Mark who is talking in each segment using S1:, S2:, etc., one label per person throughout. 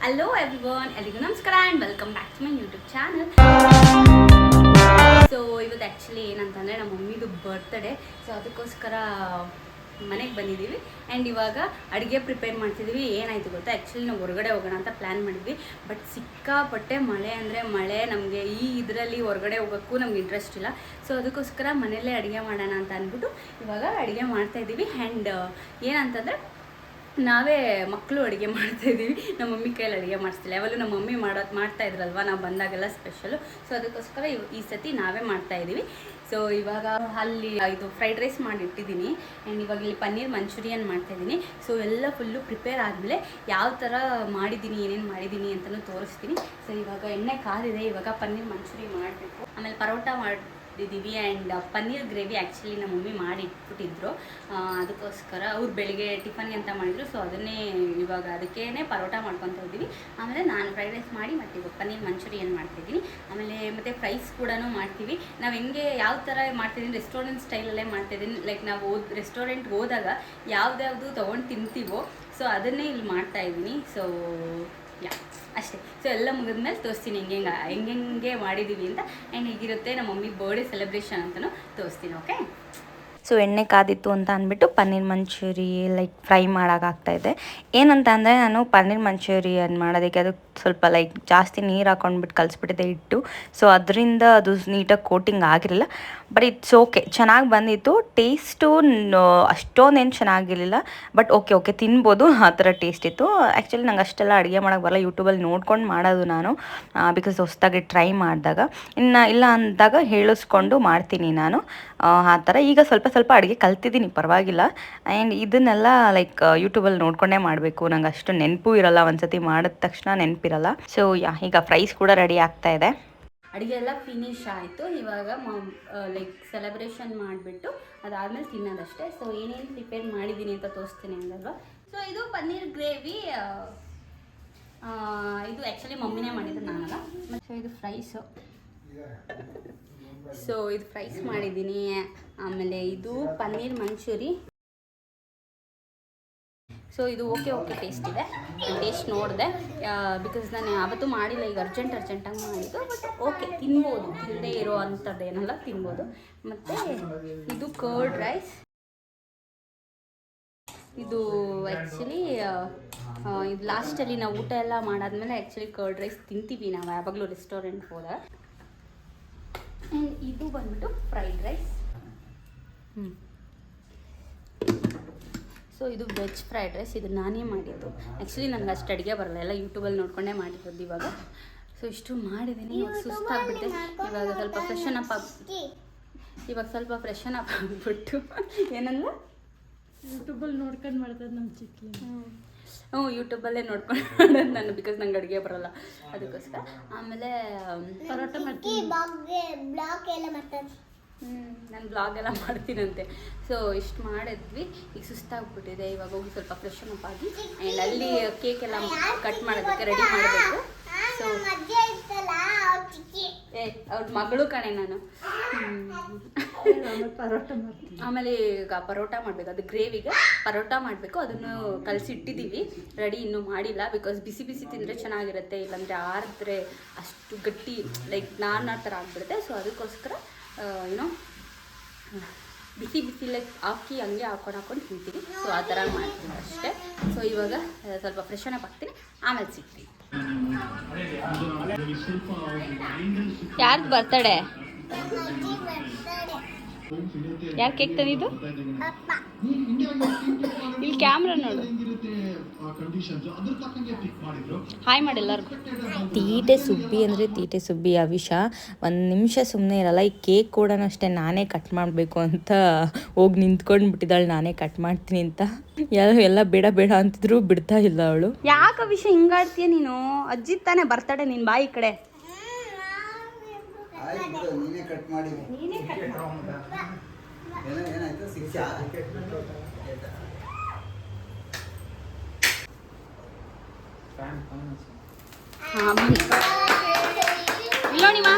S1: Hello everyone, ಎಲ್ಲಿಗೂ ನಮಸ್ಕಾರ and welcome back to my YouTube channel. So ಇವತ್ತು actually ಏನಂತಂದರೆ ನಮ್ಮ ಮಮ್ಮಿದು ಬರ್ತ್ಡೇ. ಸೊ ಅದಕ್ಕೋಸ್ಕರ ಮನೆಗೆ ಬಂದಿದ್ದೀವಿ ಆ್ಯಂಡ್ ಇವಾಗ ಅಡುಗೆ ಪ್ರಿಪೇರ್ ಮಾಡ್ತಿದ್ದೀವಿ. ಏನಾಯಿತು ಗೊತ್ತಾ, ಆ್ಯಕ್ಚುಲಿ ನಾವು ಹೊರಗಡೆ ಹೋಗೋಣ ಅಂತ ಪ್ಲ್ಯಾನ್ ಮಾಡಿದ್ವಿ. ಬಟ್ ಸಿಕ್ಕಾಪಟ್ಟೆ ಮಳೆ ಅಂದರೆ ಮಳೆ. ನಮಗೆ ಇದರಲ್ಲಿ ಹೊರಗಡೆ ಹೋಗೋಕ್ಕೂ ನಮ್ಗೆ ಇಂಟ್ರೆಸ್ಟ್ ಇಲ್ಲ. ಸೊ ಅದಕ್ಕೋಸ್ಕರ ಮನೆಯಲ್ಲೇ ಅಡುಗೆ ಮಾಡೋಣ ಅಂತ ಅಂದ್ಬಿಟ್ಟು ಇವಾಗ ಅಡುಗೆ ಮಾಡ್ತಾಯಿದ್ದೀವಿ. ಆ್ಯಂಡ್ ಏನಂತಂದರೆ ನಾವೇ ಮಕ್ಕಳು ಅಡುಗೆ ಮಾಡ್ತಾಯಿದ್ದೀವಿ. ನಮ್ಮ ಮಮ್ಮಿ ಕೈಯಲ್ಲಿ ಅಡುಗೆ ಮಾಡಿಸ್ತಿಲ್ಲ. ಯಾವಾಗಲೂ ನಮ್ಮ ಮಮ್ಮಿ ಮಾಡ್ತಾಯಿದ್ರಲ್ವ, ನಾವು ಬಂದಾಗೆಲ್ಲ ಸ್ಪೆಷಲು. ಸೊ ಅದಕ್ಕೋಸ್ಕರ ಈ ಸತಿ ನಾವೇ ಮಾಡ್ತಾಯಿದ್ದೀವಿ. ಸೊ ಇವಾಗ ಅಲ್ಲಿ ಇದು ಫ್ರೈಡ್ ರೈಸ್ ಮಾಡಿಟ್ಟಿದ್ದೀನಿ ಆ್ಯಂಡ್ ಇವಾಗ ಇಲ್ಲಿ ಪನ್ನೀರ್ ಮಂಚೂರಿಯನ್ ಮಾಡ್ತಾಯಿದ್ದೀನಿ. ಸೊ ಎಲ್ಲ ಫುಲ್ಲು ಪ್ರಿಪೇರ್ ಆದಮೇಲೆ ಯಾವ ಥರ ಮಾಡಿದ್ದೀನಿ, ಏನೇನು ಮಾಡಿದ್ದೀನಿ ಅಂತಲೂ ತೋರಿಸ್ತೀನಿ. ಸೊ ಇವಾಗ ಎಣ್ಣೆ ಕಾದಿದೆ, ಇವಾಗ ಪನ್ನೀರ್ ಮಂಚೂರಿ ಮಾಡಬೇಕು. ಆಮೇಲೆ ಪರೋಟ ಮಾಡಿದ್ದೀವಿ ಆ್ಯಂಡ್ ಪನ್ನೀರ್ ಗ್ರೇವಿ ಆ್ಯಕ್ಚುಲಿ ನಮ್ಮ ಮಮ್ಮಿ ಮಾಡಿ ಇಟ್ಬಿಟ್ಟಿದ್ರು. ಅದಕ್ಕೋಸ್ಕರ ಅವ್ರು ಬೆಳಿಗ್ಗೆ ಟಿಫನ್ಗೆ ಅಂತ ಮಾಡಿದರು. ಸೊ ಅದನ್ನೇ ಇವಾಗ ಅದಕ್ಕೇ ಪರೋಟ ಮಾಡ್ಕೊತಾ ಇದ್ದೀವಿ. ಆಮೇಲೆ ನಾನು ಫ್ರೈಡ್ ರೈಸ್ ಮಾಡಿ ಮತ್ತು ಇವಾಗ ಪನ್ನೀರ್ ಮಂಚೂರಿಯನ್ ಮಾಡ್ತಿದ್ದೀನಿ. ಆಮೇಲೆ ಮತ್ತು ಫ್ರೈಸ್ ಕೂಡ ಮಾಡ್ತೀವಿ. ನಾವು ಹೆಂಗೆ ಯಾವ ಥರ ಮಾಡ್ತಿದ್ದೀನಿ, ರೆಸ್ಟೋರೆಂಟ್ ಸ್ಟೈಲಲ್ಲೇ ಮಾಡ್ತಾಯಿದ್ದೀನಿ. ಲೈಕ್ ನಾವು ರೆಸ್ಟೋರೆಂಟ್ಗೆ ಹೋದಾಗ ಯಾವ್ದು ತೊಗೊಂಡು ತಿಂತೀವೋ ಸೊ ಅದನ್ನೇ ಇಲ್ಲಿ ಮಾಡ್ತಾಯಿದ್ದೀನಿ. ಸೊ ಅಷ್ಟೇ. ಸೊ ಎಲ್ಲ ಮುಗಿದ್ಮೇಲೆ ತೋರಿಸ್ತೀನಿ ಹೆಂಗೆ ಮಾಡಿದ್ದೀವಿ ಅಂತ. ಆ್ಯಂಡ್ ಹೀಗಿರುತ್ತೆ ನಮ್ಮ ಮಮ್ಮಿ ಬರ್ಡೇ ಸೆಲೆಬ್ರೇಷನ್ ಅಂತಲೂ ತೋರಿಸ್ತೀನಿ. ಓಕೆ.
S2: ಸೊ ಎಣ್ಣೆ ಕಾದಿತ್ತು ಅಂತ ಅಂದ್ಬಿಟ್ಟು ಪನ್ನೀರ್ ಮಂಚೂರಿ ಲೈಕ್ ಫ್ರೈ ಮಾಡೋಕ್ಕಾಗ್ತಾಯಿದೆ. ಏನಂತ ಅಂದರೆ ನಾನು ಪನ್ನೀರ್ ಮಂಚೂರಿಯನ್ ಮಾಡೋದಕ್ಕೆ ಅದು ಸ್ವಲ್ಪ ಲೈಕ್ ಜಾಸ್ತಿ ನೀರು ಹಾಕೊಂಡ್ಬಿಟ್ಟು ಕಲಿಸ್ಬಿಟ್ಟಿದೆ ಹಿಟ್ಟು. ಸೊ ಅದರಿಂದ ಅದು ನೀಟಾಗಿ ಕೋಟಿಂಗ್ ಆಗಿರಲಿಲ್ಲ. ಬಟ್ ಇಟ್ಸ್ ಓಕೆ, ಚೆನ್ನಾಗಿ ಬಂದಿತ್ತು. ಟೇಸ್ಟು ಅಷ್ಟೊಂದೇನು ಚೆನ್ನಾಗಿರಲಿಲ್ಲ. ಬಟ್ ಓಕೆ ತಿನ್ಬೋದು, ಆ ಥರ ಟೇಸ್ಟ್ ಇತ್ತು. ಆ್ಯಕ್ಚುಲಿ ನಂಗೆ ಅಷ್ಟೆಲ್ಲ ಅಡುಗೆ ಮಾಡೋಕ್ಕೆ ಬರಲ್ಲ. ಯೂಟ್ಯೂಬಲ್ಲಿ ನೋಡ್ಕೊಂಡು ಮಾಡೋದು ನಾನು, ಬಿಕಾಸ್ ಹೊಸದಾಗಿ ಟ್ರೈ ಮಾಡಿದಾಗ. ಇಲ್ಲ ಅಂದಾಗ ಹೇಳಿಸ್ಕೊಂಡು ಮಾಡ್ತೀನಿ ನಾನು ಆ ಥರ. ಈಗ ಸ್ವಲ್ಪ ಅಡುಗೆ ಕಲ್ತಿದ್ದೀನಿ, ಪರವಾಗಿಲ್ಲ. ಆ್ಯಂಡ್ ಇದನ್ನೆಲ್ಲ ಲೈಕ್ ಯೂಟ್ಯೂಬಲ್ಲಿ ನೋಡ್ಕೊಂಡೇ ಮಾಡಬೇಕು. ನಂಗೆ ಅಷ್ಟು ನೆನಪು ಇರಲ್ಲ, ಒಂದ್ಸತಿ ಮಾಡಿದ ತಕ್ಷಣ ನೆನಪಿರಲ್ಲ. ಸೊ ಈಗ ಫ್ರೈಸ್ ಕೂಡ ರೆಡಿ ಆಗ್ತಾ ಇದೆ.
S1: ಅಡುಗೆ ಎಲ್ಲ ಫಿನಿಶ್ ಆಯಿತು. ಇವಾಗ ಲೈಕ್ ಸೆಲೆಬ್ರೇಷನ್ ಮಾಡಿಬಿಟ್ಟು ಅದಾದಮೇಲೆ ತಿನ್ನೋದಷ್ಟೇ. ಸೊ ಏನೇನು ಪ್ರಿಪೇರ್ ಮಾಡಿದ್ದೀನಿ ಅಂತ ತೋರಿಸ್ತೀನಿ ಅಂದಲ್ವ. ಸೊ ಇದು ಪನ್ನೀರ್ ಗ್ರೇವಿ. ಇದು ಆ್ಯಕ್ಚುಲಿ ಮಮ್ಮಿನೇ ಮಾಡಿದ್ದು, ನಾನಲ್ಲ. ಸೊ ಇದು ಫ್ರೈಸು. ಸೊ ಇದು ಫ್ರೈಸ್ ಮಾಡಿದ್ದೀನಿ. ಆಮೇಲೆ ಇದು ಪನ್ನೀರ್ ಮಂಚೂರಿ. ಸೊ ಇದು ಓಕೆ ಟೇಸ್ಟ್ ಇದೆ. ಟೇಸ್ಟ್ ನೋಡಿದೆ, ಬಿಕಾಸ್ ನಾನು ಯಾವತ್ತೂ ಮಾಡಿಲ್ಲ. ಈಗ ಅರ್ಜೆಂಟಾಗಿ ಮಾಡಿದ್ದು. ಬಟ್ ಓಕೆ, ತಿನ್ಬೋದು, ತಿನ್ನದೇ ಇರೋ ಅಂಥದ್ದೇನಲ್ಲ, ತಿನ್ಬೋದು. ಮತ್ತು ಇದು ಕರ್ಡ್ ರೈಸ್. ಇದು ಆ್ಯಕ್ಚುಲಿ ಇದು ಲಾಸ್ಟಲ್ಲಿ ನಾವು ಊಟ ಎಲ್ಲ ಮಾಡಾದ್ಮೇಲೆ ಆ್ಯಕ್ಚುಲಿ ಕರ್ಡ್ ರೈಸ್ ತಿಂತೀವಿ ನಾವು ಯಾವಾಗಲೂ ರೆಸ್ಟೋರೆಂಟ್ಗೆ ಹೋದಾಗ. ಆ್ಯಂಡ್ ಇದು ಬಂದ್ಬಿಟ್ಟು ಫ್ರೈಡ್ ರೈಸ್. ಸೊ ಇದು ವೆಜ್ ಫ್ರೈಡ್ ರೈಸ್. ಇದು ನಾನೇ ಮಾಡಿದ್ದು. ಆ್ಯಕ್ಚುಲಿ ನನಗೆ ಅಷ್ಟು ಅಡುಗೆ ಬರಲ್ಲ, ಎಲ್ಲ ಯೂಟ್ಯೂಬಲ್ಲಿ ನೋಡ್ಕೊಂಡೇ ಮಾಡಿರೋದು ಇವಾಗ. ಸೊ ಇಷ್ಟು ಮಾಡಿದ್ದೀನಿ. ಇವಾಗ ಸುಸ್ತಾಗ್ಬಿಟ್ಟೆ. ಇವಾಗ ಸ್ವಲ್ಪ ಫ್ರೆಶನ್ ಅಪ್ ಆಗಿಬಿಟ್ಟು ಏನಲ್ಲ
S3: ಯೂಟ್ಯೂಬಲ್ಲಿ ನೋಡ್ಕೊಂಡು ಮಾಡ್ತದೆ ನಮ್ಮ ಚಿಕ್ಕಿ.
S1: ಯೂಟ್ಯೂಬಲ್ಲೇ ನೋಡ್ಕೊಂಡು ಮಾಡೋದು ನಾನು, ಬಿಕಾಸ್ ನಂಗೆ ಅಡುಗೆ ಬರೋಲ್ಲ, ಅದಕ್ಕೋಸ್ಕರ. ಆಮೇಲೆ
S3: ಪರೋಟ ಮಾಡ್ತೀನಿ,
S1: ನಾನು ಬ್ಲಾಗ್ ಎಲ್ಲ ಮಾಡ್ತೀನಂತೆ. ಸೊ ಇಷ್ಟು ಮಾಡಿದ್ವಿ. ಈಗ ಸುಸ್ತಾಗ್ಬಿಟ್ಟಿದೆ. ಇವಾಗ ಹೋಗಿ ಸ್ವಲ್ಪ ಫ್ರೆಶನ್ ಅಪ್ ಆಗಿ ಆ್ಯಂಡ್ ಅಲ್ಲಿ ಕೇಕ್ ಎಲ್ಲ ಕಟ್ ಮಾಡೋದಕ್ಕೆ ರೆಡಿ ಮಾಡಬೇಕು. ಸೊ ಅವ್ರ ಮಗಳು ಕಣೆ ನಾನು.
S3: ಪರೋಟ ಮಾಡ್ತೀನಿ.
S1: ಆಮೇಲೆ ಈಗ ಪರೋಟ ಮಾಡಬೇಕು. ಅದು ಗ್ರೇವಿಗೆ ಪರೋಟ ಮಾಡಬೇಕು. ಅದನ್ನು ಕಲಸಿಟ್ಟಿದ್ದೀವಿ, ರೆಡಿ ಇನ್ನೂ ಮಾಡಿಲ್ಲ. ಬಿಕಾಸ್ ಬಿಸಿ ತಿಂದರೆ ಚೆನ್ನಾಗಿರುತ್ತೆ, ಇಲ್ಲಾಂದರೆ ಆರಿದ್ರೆ ಅಷ್ಟು ಗಟ್ಟಿ ಲೈಕ್ ನಾನ್ ಥರ ಆಗಿಬಿಡುತ್ತೆ. ಸೊ ಅದಕ್ಕೋಸ್ಕರ ಏನೋ ಬಿಸಿ ಲೈಕ್ ಹಾಕಿ ಹಂಗೆ ಹಾಕೊಂಡು ತಿಂತೀನಿ. ಸೊ ಆ ಥರ ಮಾಡ್ತೀನಿ ಅಷ್ಟೇ. ಸೊ ಇವಾಗ ಸ್ವಲ್ಪ ಫ್ರೆಶನ್ ಅಪ್ ಆಗ್ತೀನಿ, ಆಮೇಲೆ ಸಿಗ್ತೀನಿ. ಯಾರ್ದು ಬರ್ತಡೇ? ಯಾರು ಕೇಕ್ ತಂದಿದ್ದು? ಇಲ್ಲಿ ಕ್ಯಾಮ್ರಾ ನೋಡು. ಹಾಯ್ ಮಾಡಿ ಎಲ್ಲರಿಗೂ.
S2: ತೀಟೆ ಸುಬ್ಬಿ ಅಂದರೆ ತೀಟೆ ಸುಬ್ಬಿ ಅವಿಷ. ಒಂದು ನಿಮಿಷ ಸುಮ್ಮನೆ ಇರಲ್ಲ. ಈ ಕೇಕ್ ಕೂಡ ಅಷ್ಟೇ ನಾನೇ ಕಟ್ ಮಾಡಬೇಕು ಅಂತ ಹೋಗಿ ನಿಂತ್ಕೊಂಡು ಬಿಟ್ಟಿದ್ದಾಳೆ, ನಾನೇ ಕಟ್ ಮಾಡ್ತೀನಿ ಅಂತ. ಎಲ್ಲ ಬೇಡ ಅಂತಿದ್ರು ಬಿಡ್ತಾ ಇಲ್ಲ ಅವಳು.
S1: ಯಾಕೆ ಅವಿಷ ಹಿಂಗಾಡ್ತೀಯ ನೀನು? ಅಜ್ಜಿ ತಾನೇ ಬರ್ತಡೆ, ನಿನ್ನ ಬಾಯಿ ಕಡೆ. ಇಲ್ಲೋಣಿಮಾ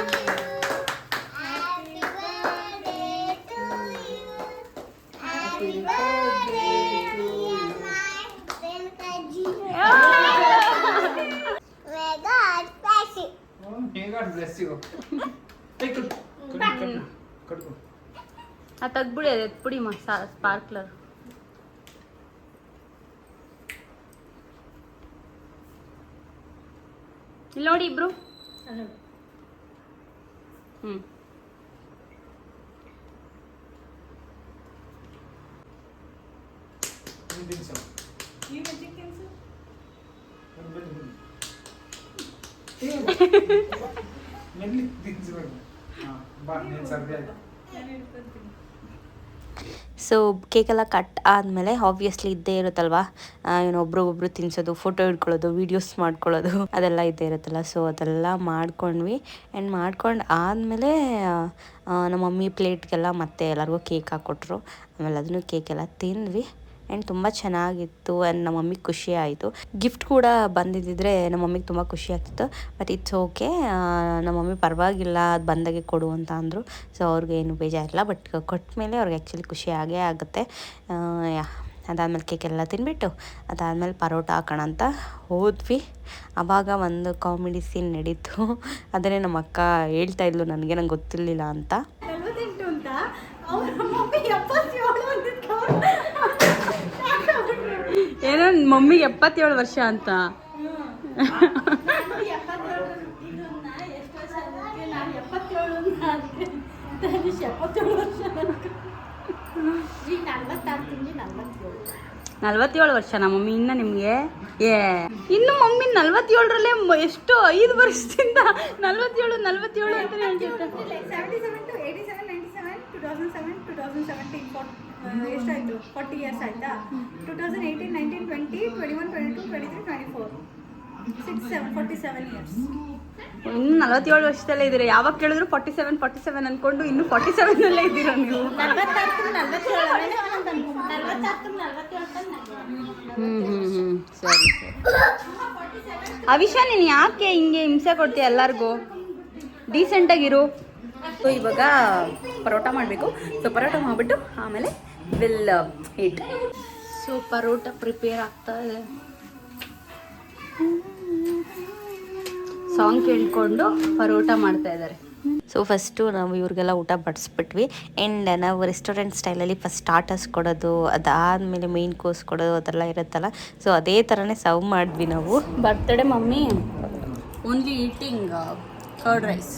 S4: ಬ್ಲೆಸ್ ಯು ಕಟ್ಕೊ
S1: ಅದು ತೆಗ್ಬಿಡಿ ಅದು ಎತ್ಬಿಡಿ ಸ್ಪಾರ್ಕ್ಲರ್. ಇಲ್ಲಿ ನೋಡಿ ಇಬ್ರು. ಹ್ಞೂ
S2: ಸೊ ಕೇಕೆಲ್ಲ ಕಟ್ ಆದಮೇಲೆ ಆಬ್ವಿಯಸ್ಲಿ ಇದ್ದೇ ಇರುತ್ತಲ್ವ, ಒಬ್ರಿಗೊಬ್ರು ತಿನ್ಸೋದು, ಫೋಟೋ ಹಿಡ್ಕೊಳ್ಳೋದು, ವೀಡಿಯೋಸ್ ಮಾಡ್ಕೊಳ್ಳೋದು ಅದೆಲ್ಲ ಇದ್ದೇ ಇರುತ್ತಲ್ಲ. ಸೊ ಅದೆಲ್ಲ ಮಾಡ್ಕೊಂಡ್ವಿ. ಆ್ಯಂಡ್ ಮಾಡ್ಕೊಂಡು ಆದಮೇಲೆ ನಮ್ಮ ಮಮ್ಮಿ ಪ್ಲೇಟ್ಗೆಲ್ಲ ಮತ್ತೆ ಎಲ್ಲರಿಗೂ ಕೇಕ್ ಹಾಕ್ಕೊಟ್ರು. ಆಮೇಲೆ ಅದನ್ನು ಕೇಕೆಲ್ಲ ತಿಂದ್ವಿ. ಆ್ಯಂಡ್ ತುಂಬ ಚೆನ್ನಾಗಿತ್ತು. ಆ್ಯಂಡ್ ನಮ್ಮ ಮಮ್ಮಿಗೆ ಖುಷಿ ಆಯಿತು. ಗಿಫ್ಟ್ ಕೂಡ ಬಂದಿದ್ದಿದ್ರೆ ನಮ್ಮ ಮಮ್ಮಿಗೆ ತುಂಬ ಖುಷಿ ಆಗ್ತಿತ್ತು. ಬಟ್ ಇಟ್ಸ್ ಓಕೆ, ನಮ್ಮ ಮಮ್ಮಿ ಪರವಾಗಿಲ್ಲ ಅದು ಬಂದಾಗೆ ಕೊಡು ಅಂತ ಅಂದರು. ಸೊ ಅವ್ರಿಗೇನು ಬೇಜಾರಿಲ್ಲ. ಬಟ್ ಕೊಟ್ಟ ಮೇಲೆ ಅವ್ರಿಗೆ ಆ್ಯಕ್ಚುಲಿ ಖುಷಿ ಆಗೇ ಆಗುತ್ತೆ. ಅದಾದಮೇಲೆ ಕೇಕೆಲ್ಲ ತಿನ್ಬಿಟ್ಟು ಅದಾದಮೇಲೆ ಪರೋಟ ಹಾಕೋಣ ಅಂತ ಹೋದ್ವಿ. ಆವಾಗ ಒಂದು ಕಾಮಿಡಿ ಸೀನ್ ನಡೀತು. ಅದನ್ನೇ ನಮ್ಮ ಅಕ್ಕ ಹೇಳ್ತಾ ಇದ್ಲು ನನಗೆ, ನಂಗೆ ಗೊತ್ತಿರಲಿಲ್ಲ ಅಂತ.
S1: 48 ಅಂತ ಅವ್ರ ಮಮ್ಮಿ 77 ಅಂದಿತ್ತು. ಏನೋ ಮಮ್ಮಿಗೆ 77 ವರ್ಷ ಅಂತ. ನಲ್ವತ್ತೇಳು ವರ್ಷ ನಮ್ಮ ಮಮ್ಮಿ ಇನ್ನ ನಿಮಗೆ. ಇನ್ನು ಮಮ್ಮಿ 47ರಲ್ಲೇ ಎಷ್ಟು 5 ವರ್ಷದಿಂದ 47 ಅಂತ ಹೇಳ್ತಿರ್ತಾರೆ.
S5: ಎಷ್ಟಾಯ್ತು? 40 years ಆಯ್ತಾ? 2018, 19, 20, 21, 22, 23, 24, 6, 7, 47 years.
S1: ಇನ್ನು 47 ವರ್ಷದಲ್ಲೇ ಇದ್ದೀರಾ. ಯಾವಾಗ ಕೇಳಿದ್ರು 47 ಅನ್ಕೊಂಡು ಇನ್ನು 47ನಲ್ಲೇ ಇದ್ದೀರಾ ನೀವು. ಸರಿ ಅವಿಶಾ, ನೀನು ಯಾಕೆ ಹಿಂಗೆ ಹಿಂಸೆ ಕೊಡ್ತೀಯ ಎಲ್ಲರಿಗೂ? ಡೀಸೆಂಟಾಗಿರು. ಸೊ ಇವಾಗ ಪರೋಟ ಮಾಡಬೇಕು. ಸೊ ಪರೋಟ ಮಾಡಿಬಿಟ್ಟು ಆಮೇಲೆ will eat. So parotta prepare ಆಗ್ತಾ ಇದೆ. ಸಾಂಗ್ ಕೇಳ್ಕೊಂಡು ಪರೋಟ ಮಾಡ್ತಾ ಇದ್ದಾರೆ.
S2: ಸೊ ಫಸ್ಟು ನಾವು ಇವ್ರಿಗೆಲ್ಲ ಊಟ ಬಡಿಸ್ಬಿಟ್ವಿ. ಆ್ಯಂಡ್ ನಾವು ರೆಸ್ಟೋರೆಂಟ್ ಸ್ಟೈಲಲ್ಲಿ ಫಸ್ಟ್ ಸ್ಟಾರ್ಟರ್ಸ್ ಕೊಡೋದು, ಅದಾದಮೇಲೆ ಮೇನ್ ಕೋರ್ಸ್ ಕೊಡೋದು ಅದೆಲ್ಲ ಇರುತ್ತಲ್ಲ. ಸೊ ಅದೇ ಥರನೇ ಸರ್ವ್ ಮಾಡಿದ್ವಿ ನಾವು.
S1: Birthday mummy only eating curd rice.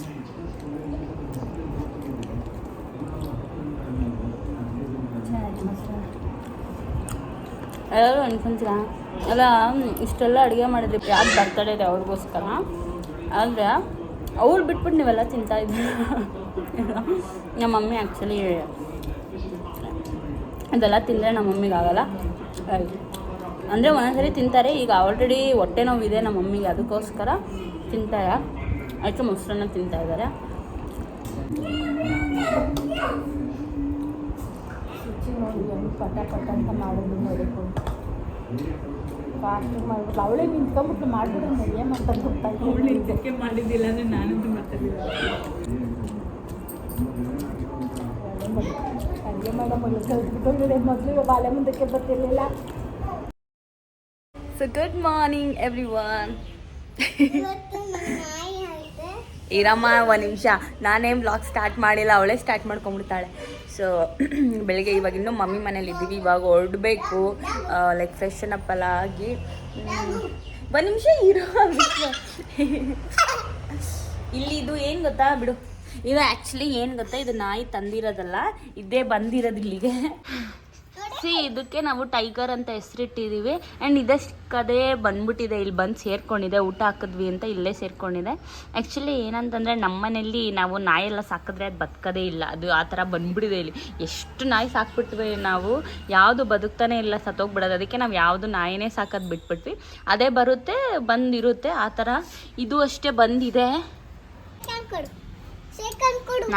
S1: ಎಲ್ಲರೂ ಅನ್ಕೊಂತೀರ ಅಲ್ಲ, ಇಷ್ಟೆಲ್ಲ ಅಡುಗೆ ಮಾಡಿದ್ರಿ ಯಾರು ಬರ್ತಡೇ ಇದೆ ಅವ್ರಿಗೋಸ್ಕರ, ಆದರೆ ಅವ್ರು ಬಿಟ್ಬಿಟ್ಟು ನೀವೆಲ್ಲ ತಿಂತಾಯಿದ್ರಿ. ನಮ್ಮ ಮಮ್ಮಿ ಆ್ಯಕ್ಚುಲಿ ಅದೆಲ್ಲ ತಿಂದರೆ ನಮ್ಮ ಮಮ್ಮಿಗೆ ಆಗಲ್ಲ. ಅಂದರೆ ಒಂದೊಂದ್ಸರಿ ತಿಂತಾರೆ. ಈಗ ಆಲ್ರೆಡಿ ಹೊಟ್ಟೆ ನೋವಿದೆ ನಮ್ಮ ಮಮ್ಮಿಗೆ, ಅದಕ್ಕೋಸ್ಕರ ತಿಂತಾರೆ. ಅದಕ್ಕೆ ಮೊಸರನ್ನ ತಿಂತಾಯಿದ್ದಾರೆ.
S3: ಪಟ ಅಂತ ಮಾಡೋದು ನೋಡಿಕೊಂಡು ಫಾಸ್ಟ್ ಮಾಡಿಬಿಟ್ಟು ಅವಳೇ ನಿಂತ್ಕೊಂಡ್ಬಿಟ್ಟು ಮಾಡಿಬಿಟ್ಟು ನಡಿಯೇ ಮಾಡ್ತಾರೆ. ಗೊತ್ತಾಯ್ತು ಅವಳು ನಿಂತಕ್ಕೆ ಮಾಡಿದ್ದಿಲ್ಲ ಅಂದರೆ ನಾನಂತೂ ಮಾಡ್ತಿದ್ದಿಲ್ಲ. ಅಡುಗೆ ಮಾಡೋ ಮೊದಲು ಕಲ್ತ್ಬಿಟ್ಟು ಮೊದಲು ಬಾಳೆ ಮುಂದಕ್ಕೆ ಬರ್ತಿರ್ಲಿಲ್ಲ.
S1: So good morning everyone. ಇರಮ್ಮ ಒಂದು ನಿಮಿಷ, ನಾನೇ ಬ್ಲಾಗ್ ಸ್ಟಾರ್ಟ್ ಮಾಡಿಲ್ಲ, ಅವಳೇ ಸ್ಟಾರ್ಟ್ ಮಾಡ್ಕೊಂಡ್ಬಿಡ್ತಾಳೆ. ಸೊ ಬೆಳಗ್ಗೆ ಇವಾಗ ಇನ್ನೂ ಮಮ್ಮಿ ಮನೇಲಿ ಇದ್ದೀವಿ. ಇವಾಗ ಹೊರಡಬೇಕು, ಲೈಕ್ ಫ್ರೆಶನ್ ಅಪ್ ಎಲ್ಲ ಆಗಿ. ಒಂದು ನಿಮಿಷ ಇರೋ. ಇಲ್ಲಿ ಇದು ಏನು ಗೊತ್ತಾ, ಬಿಡು. ಇದು ಆ್ಯಕ್ಚುಲಿ ಏನು ಗೊತ್ತಾ, ಇದು ನಾಯಿ ತಂದಿರೋದಲ್ಲ, ಇದೇ ಬಂದಿರೋದು ಇಲ್ಲಿಗೆ. ಇದಕ್ಕೆ ನಾವು ಟೈಗರ್ ಅಂತ ಹೆಸರಿಟ್ಟಿದ್ದೀವಿ. ಆ್ಯಂಡ್ ಇದಕ್ಕದೇ ಬಂದ್ಬಿಟ್ಟಿದೆ, ಇಲ್ಲಿ ಬಂದು ಸೇರ್ಕೊಂಡಿದೆ. ಊಟ ಹಾಕಿದ್ವಿ ಅಂತ ಇಲ್ಲೇ ಸೇರ್ಕೊಂಡಿದೆ. ಆ್ಯಕ್ಚುಲಿ ಏನಂತಂದರೆ ನಮ್ಮ ಮನೇಲಿ ನಾವು ನಾಯೆಲ್ಲ ಸಾಕಿದ್ರೆ ಅದು ಬದುಕೋದೇ ಇಲ್ಲ. ಅದು ಆ ಥರ ಬಂದ್ಬಿಟ್ಟಿದೆ. ಇಲ್ಲಿ ಎಷ್ಟು ನಾಯಿ ಸಾಕ್ಬಿಟ್ವಿ ನಾವು, ಯಾವುದು ಬದುಕ್ತಾನೆ ಇಲ್ಲ, ಸತ್ತೋಗ್ಬಿಡೋದು. ಅದಕ್ಕೆ ನಾವು ಯಾವುದು ನಾಯಿನೇ ಸಾಕೋದು ಬಿಟ್ಬಿಟ್ವಿ. ಅದೇ ಬರುತ್ತೆ, ಬಂದಿರುತ್ತೆ ಆ ಥರ. ಇದು ಅಷ್ಟೇ ಬಂದಿದೆ.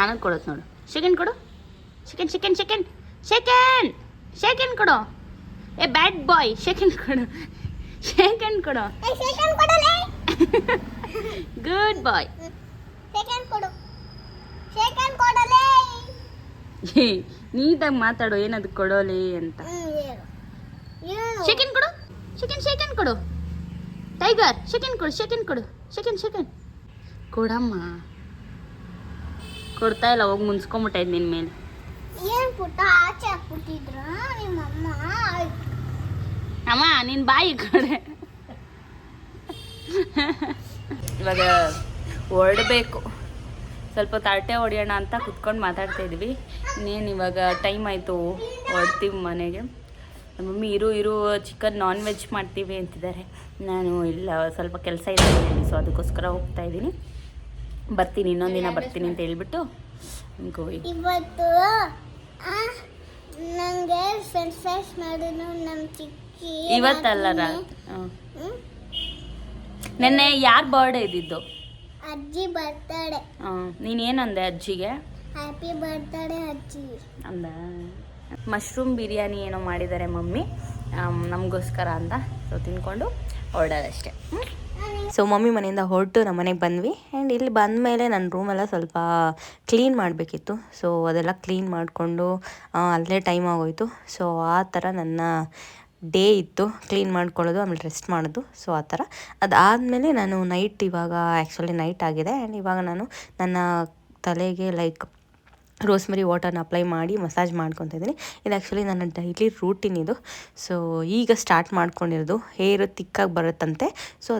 S1: ನಾನು ಕೊಡೋದು ನೋಡು. ಸೆಕೆಂಡ್ ಕೊಡು. ಸೆಕೆಂಡ್ ಕೊಡು. ಏ ಬ್ಯಾಡ್ ಬಾಯ್, ಸೆಕೆಂಡ್ ಕೊಡು. ಗುಡ್ ಬಾಯ್. ನೀಟಾಗಿ ಮಾತಾಡು, ಏನದು ಕೊಡೋಲಿ ಅಂತ. ಸೆಕೆಂಡ್ ಕೊಡು. ಟೈಗರ್ ಸೆಕೆಂಡ್ ಕೊಡು. ಸೆಕೆಂಡ್ ಕೊಡಮ್ಮ. ಕೊಡ್ತಾ ಇಲ್ಲ, ಹೋಗಿ ಮುನ್ಸ್ಕೊಂಬಿಟ್ಟೈತೆ ನಿನ್ನ ಮೇಲೆ.
S5: ಏನು ಪುಟ್ಟ ಆಚೆ ಹಾಕ್ಬಿಟ್ಟಿದ್ರ ನಿಮ್ಮಮ್ಮ?
S1: ಅಮ್ಮ ನಿನ್ನ ಬಾಯಿ ಕಡೆ ಇವಾಗ ಹೊರಡಬೇಕು. ಸ್ವಲ್ಪ ತರಟೆ ಹೊಡೆಯೋಣ ಅಂತ ಕುತ್ಕೊಂಡು ಮಾತಾಡ್ತಾ ಇದ್ವಿ. ಇನ್ನೇನು ಇವಾಗ ಟೈಮ್ ಆಯಿತು, ಹೊರಡ್ತೀವಿ ಮನೆಗೆ. ನಮ್ಮ ಮಮ್ಮಿ ಇರು ಚಿಕನ್ ನಾನ್ ವೆಜ್ ಮಾಡ್ತೀವಿ ಅಂತಿದ್ದಾರೆ. ನಾನು ಇಲ್ಲ, ಸ್ವಲ್ಪ ಕೆಲಸ ಇದೆ, ಸೊ ಅದಕ್ಕೋಸ್ಕರ ಹೋಗ್ತಾ ಇದ್ದೀನಿ. ಬರ್ತೀನಿ, ಇನ್ನೊಂದು ದಿನ ಬರ್ತೀನಿ ಅಂತ ಹೇಳ್ಬಿಟ್ಟು ಗೋಯಿಂಗ್.
S5: ಇವತ್ತು ನನಗೆ ಫ್ರೆಂಚ್ ಫ್ರೈಸ್ ಮಾಡಿದ್ರು ನಮ್ಮ ಚಿಕ್ಕಿ.
S1: ಇವತ್ತಲ್ಲ ನೆನ್ನೆ ಯಾರು ಬರ್ಡೇ ಇದ್ದಿದ್ದು?
S5: ಅಜ್ಜಿ ಬರ್ತಡೆ.
S1: ನೀನೇನಂದೆ ಅಜ್ಜಿಗೆ?
S5: ಹ್ಯಾಪಿ ಬರ್ತಡೆ ಅಜ್ಜಿ
S1: ಅಂದ. ಮಶ್ರೂಮ್ ಬಿರಿಯಾನಿ ಏನೋ ಮಾಡಿದ್ದಾರೆ ಮಮ್ಮಿ ನಮಗೋಸ್ಕರ ಅಂತ. ಸೊ ತಿನ್ಕೊಂಡು ಹೊರಡೋದಷ್ಟೇ.
S2: ಸೊ ಮಮ್ಮಿ ಮನೆಯಿಂದ ಹೊರಟು ನಮ್ಮ ಮನೆಗೆ ಬಂದ್ವಿ. ಆ್ಯಂಡ್ ಇಲ್ಲಿ ಬಂದಮೇಲೆ ನನ್ನ ರೂಮೆಲ್ಲ ಸ್ವಲ್ಪ ಕ್ಲೀನ್ ಮಾಡಬೇಕಿತ್ತು. ಸೊ ಅದೆಲ್ಲ ಕ್ಲೀನ್ ಮಾಡಿಕೊಂಡು ಅಲ್ಲೇ ಟೈಮ್ ಆಗೋಯಿತು. ಸೊ ಆ ಥರ ನನ್ನ ಡೇ ಇತ್ತು, ಕ್ಲೀನ್ ಮಾಡ್ಕೊಳ್ಳೋದು, ಆಮೇಲೆ ರೆಸ್ಟ್ ಮಾಡೋದು. ಸೊ ಆ ಥರ ಅದಾದಮೇಲೆ ನಾನು ನೈಟ್, ಇವಾಗ ಆ್ಯಕ್ಚುಲಿ ನೈಟ್ ಆಗಿದೆ. ಆ್ಯಂಡ್ ಇವಾಗ ನಾನು ನನ್ನ ತಲೆಗೆ ಲೈಕ್ ರೋಸ್ಮೆರಿ ವಾಟರ್ನ ಅಪ್ಲೈ ಮಾಡಿ ಮಸಾಜ್ ಮಾಡ್ಕೊತಾ ಇದ್ದೀನಿ. ಇದು ಆ್ಯಕ್ಚುಲಿ ನನ್ನ ಡೈಲಿ ರೂಟೀನ್ ಇದು. ಸೊ ಈಗ ಸ್ಟಾರ್ಟ್ ಮಾಡ್ಕೊಂಡಿರೋದು. ಹೇರು ತಿಕ್ಕಾಗಿ ಬರುತ್ತಂತೆ. ಸೊ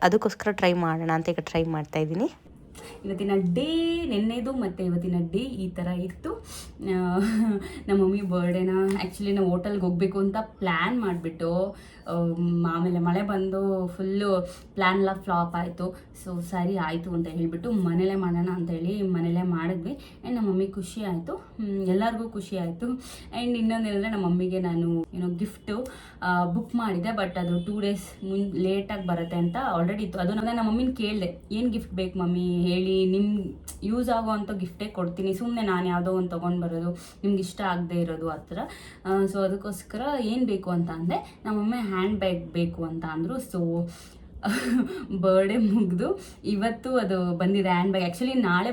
S2: ಅದಕ್ಕೋಸ್ಕರ ಟ್ರೈ ಮಾಡೋಣ ಅಂತ ಈಗ ಟ್ರೈ ಮಾಡ್ತಾಯಿದ್ದೀನಿ.
S1: ಇವತ್ತಿನ ಡೇ ನೆನ್ನೆದು ಮತ್ತು ಇವತ್ತಿನ ಡೇ ಈ ಥರ ಇತ್ತು. ನಮ್ಮ ಮಮ್ಮಿ ಬರ್ಡೇನ ಆ್ಯಕ್ಚುಲಿ ನಾವು ಹೋಟೆಲ್ಗೆ ಹೋಗಬೇಕು ಅಂತ ಪ್ಲ್ಯಾನ್ ಮಾಡಿಬಿಟ್ಟು ಆಮೇಲೆ ಮಳೆ ಬಂದು ಫುಲ್ಲು ಪ್ಲ್ಯಾನ್ ಎಲ್ಲ ಫ್ಲಾಪ್ ಆಯಿತು. ಸೊ ಸರಿ ಆಯಿತು ಅಂತ ಹೇಳಿಬಿಟ್ಟು ಮನೇಲೇ ಮಾಡೋಣ ಅಂತೇಳಿ ಮನೇಲೇ ಮಾಡಿದ್ವಿ. ಆ್ಯಂಡ್ ನಮ್ಮ ಮಮ್ಮಿ ಖುಷಿ ಆಯಿತು, ಎಲ್ಲರಿಗೂ ಖುಷಿ ಆಯಿತು. ಆ್ಯಂಡ್ ಇನ್ನೊಂದೇನೆಂದರೆ ನಮ್ಮ ಮಮ್ಮಿಗೆ ನಾನು ಗಿಫ್ಟು ಬುಕ್ ಮಾಡಿದೆ, ಬಟ್ ಅದು 2 days ಲೇಟಾಗಿ ಬರುತ್ತೆ ಅಂತ ಆಲ್ರೆಡಿ ಇತ್ತು. ಅದು ನಮ್ಮ ಮಮ್ಮಿನ ಕೇಳಿದೆ, ಏನು ಗಿಫ್ಟ್ ಬೇಕು ಮಮ್ಮಿ ಹೇಳಿ, ನಿಮ್ಗೆ ಯೂಸ್ ಆಗೋ ಅಂಥ ಗಿಫ್ಟೇ ಕೊಡ್ತೀನಿ, ಸುಮ್ಮನೆ ನಾನು ಯಾವುದೋ ಒಂದು ತೊಗೊಂಡು ಬರೋದು ನಿಮ್ಗೆ ಇಷ್ಟ ಆಗದೆ ಇರೋದು ಆ ಥರ. ಸೊ ಅದಕ್ಕೋಸ್ಕರ ಏನು ಬೇಕು ಅಂತ ಅಂದೆ. ನಮ್ಮಮ್ಮ ಹ್ಯಾಂಡ್ ಬ್ಯಾಗ್ ಬೇಕು ಅಂತ ಅಂದರು. ಸೊ ಬರ್ಡೇ ಮುಗಿದು ಇವತ್ತು ಅದು ಬಂದಿದೆ ಹ್ಯಾಂಡ್ ಬ್ಯಾಗ್. ಆ್ಯಕ್ಚುಲಿ ನಾಳೆ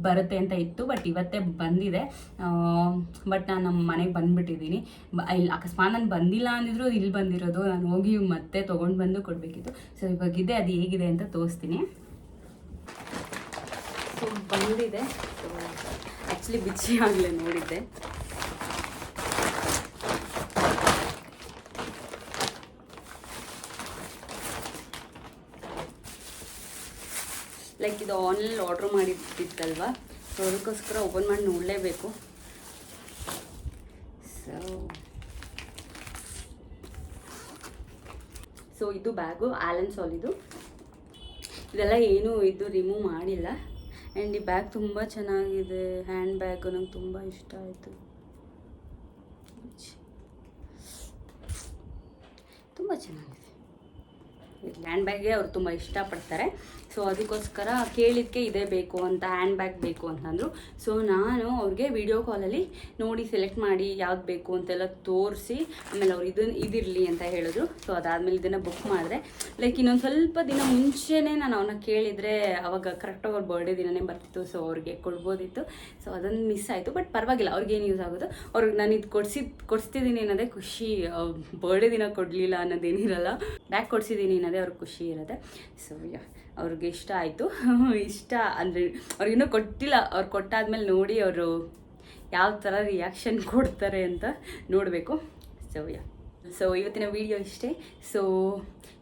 S1: ಬರುತ್ತೆ ಅಂತ ಇತ್ತು, ಬಟ್ ಇವತ್ತೇ ಬಂದಿದೆ. ಬಟ್ ನಾನು ನಮ್ಮ ಮನೆಗೆ ಬಂದುಬಿಟ್ಟಿದ್ದೀನಿ. ಇಲ್ಲಿ ಅಕಸ್ಮಾತ್ ನಾನು ಬಂದಿಲ್ಲ ಅಂದಿದ್ರು ಇಲ್ಲಿ ಬಂದಿರೋದು, ನಾನು ಹೋಗಿ ಮತ್ತೆ ತೊಗೊಂಡು ಬಂದು ಕೊಡಬೇಕಿತ್ತು. ಸೊ ಇವಾಗಿದೆ, ಅದು ಹೇಗಿದೆ ಅಂತ ತೋರಿಸ್ತೀನಿ. ಸೊ ಬಂದಿದೆ. ಸೊ ಆ್ಯಕ್ಚುಲಿ ಬಿಚ್ಚಿ ಆಗಲೇ ನೋಡಿದ್ದೆ. ಲೈಕ್ ಇದು ಆನ್ಲೈನ್ ಆರ್ಡ್ರ್ ಮಾಡಿದ್ದಿತ್ತಲ್ವ, ಸೊ ಅದಕ್ಕೋಸ್ಕರ ಓಪನ್ ಮಾಡಿ ನೋಡಲೇಬೇಕು. ಸೊ ಇದು ಬ್ಯಾಗು ಆಲನ್ ಸಾಲಿದು. ಇದೆಲ್ಲ ಏನೂ ಇದು ರಿಮೂವ್ ಮಾಡಿಲ್ಲ. ಆ್ಯಂಡ್ ಈ ಬ್ಯಾಗ್ ತುಂಬ ಚೆನ್ನಾಗಿದೆ. ಹ್ಯಾಂಡ್ ಬ್ಯಾಗು ನಂಗೆ ತುಂಬ ಇಷ್ಟ ಆಯಿತು, ತುಂಬ ಚೆನ್ನಾಗಿದೆ. ಹ್ಯಾಂಡ್ ಬ್ಯಾಗ್ಗೆ ಅವ್ರು ತುಂಬ ಇಷ್ಟಪಡ್ತಾರೆ. ಸೊ ಅದಕ್ಕೋಸ್ಕರ ಕೇಳಿದ್ದಕ್ಕೆ ಇದೇ ಬೇಕು ಅಂತ, ಹ್ಯಾಂಡ್ ಬ್ಯಾಗ್ ಬೇಕು ಅಂತಂದರು. ಸೊ ನಾನು ಅವ್ರಿಗೆ ವಿಡಿಯೋ ಕಾಲಲ್ಲಿ ನೋಡಿ ಸೆಲೆಕ್ಟ್ ಮಾಡಿ ಯಾವ್ದು ಬೇಕು ಅಂತೆಲ್ಲ ತೋರಿಸಿ, ಆಮೇಲೆ ಅವ್ರು ಇದಿರಲಿ ಅಂತ ಹೇಳಿದ್ರು. ಸೊ ಅದಾದಮೇಲೆ ಇದನ್ನು ಬುಕ್ ಮಾಡಿದೆ. ಲೈಕ್ ಇನ್ನೊಂದು ಸ್ವಲ್ಪ ದಿನ ಮುಂಚೆನೇ ನಾನು ಅವನ್ನ ಕೇಳಿದರೆ ಅವಾಗ ಕರೆಕ್ಟಾಗಿ ಅವ್ರ ಬರ್ಡೇ ದಿನವೇ ಬರ್ತಿತ್ತು. ಸೊ ಅವ್ರಿಗೆ ಕೊಡ್ಬೋದಿತ್ತು. ಸೊ ಅದನ್ನು ಮಿಸ್ ಆಯಿತು. ಬಟ್ ಪರವಾಗಿಲ್ಲ, ಅವ್ರಿಗೇನು ಯೂಸ್ ಆಗೋದು. ಅವ್ರಿಗೆ ನಾನು ಇದು ಕೊಡಿಸ್ತಿದ್ದೀನಿ ಅನ್ನೋದೇ ಖುಷಿ. ಬರ್ಡೇ ದಿನ ಕೊಡಲಿಲ್ಲ ಅನ್ನೋದೇನಿರಲ್ಲ, ಬ್ಯಾಗ್ ಕೊಡಿಸಿದ್ದೀನಿ ಅನ್ನೋದೇ ಅವ್ರಿಗೆ ಖುಷಿ ಇರುತ್ತೆ. ಸೊ ಅವ್ರಿಗೆ ಇಷ್ಟ ಆಯಿತು. ಇಷ್ಟ ಅಂದರೆ ಅವ್ರಿಗಿನ್ನೂ ಕೊಟ್ಟಿಲ್ಲ. ಅವ್ರು ಕೊಟ್ಟಾದ್ಮೇಲೆ ನೋಡಿ ಅವರು ಯಾವ ಥರ ರಿಯಾಕ್ಷನ್ ಕೊಡ್ತಾರೆ ಅಂತ ನೋಡಬೇಕು. ಸೊ ಇವತ್ತಿನ ವಿಡಿಯೋ ಇಷ್ಟೇ. ಸೊ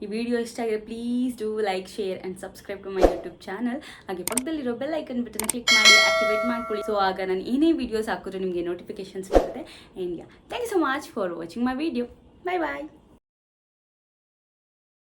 S1: ಈ ವಿಡಿಯೋ ಇಷ್ಟ ಆಗಿದೆ, please do like, share and subscribe to my YouTube channel. ಹಾಗೆ ಪಕ್ಕದಲ್ಲಿರೋ ಬೆಲ್ ಐಕನ್ ಬಟನ್ ಕ್ಲಿಕ್ ಮಾಡಿ ಆಕ್ಟಿವೇಟ್ ಮಾಡ್ಕೊಳ್ಳಿ. ಸೊ ಆಗ ನಾನು ಏನೇ ವೀಡಿಯೋಸ್ ಹಾಕಿದ್ರು ನಿಮಗೆ ನೋಟಿಫಿಕೇಶನ್ಸ್ ಬರುತ್ತೆ. And thank you so much for watching my video. Bye bye.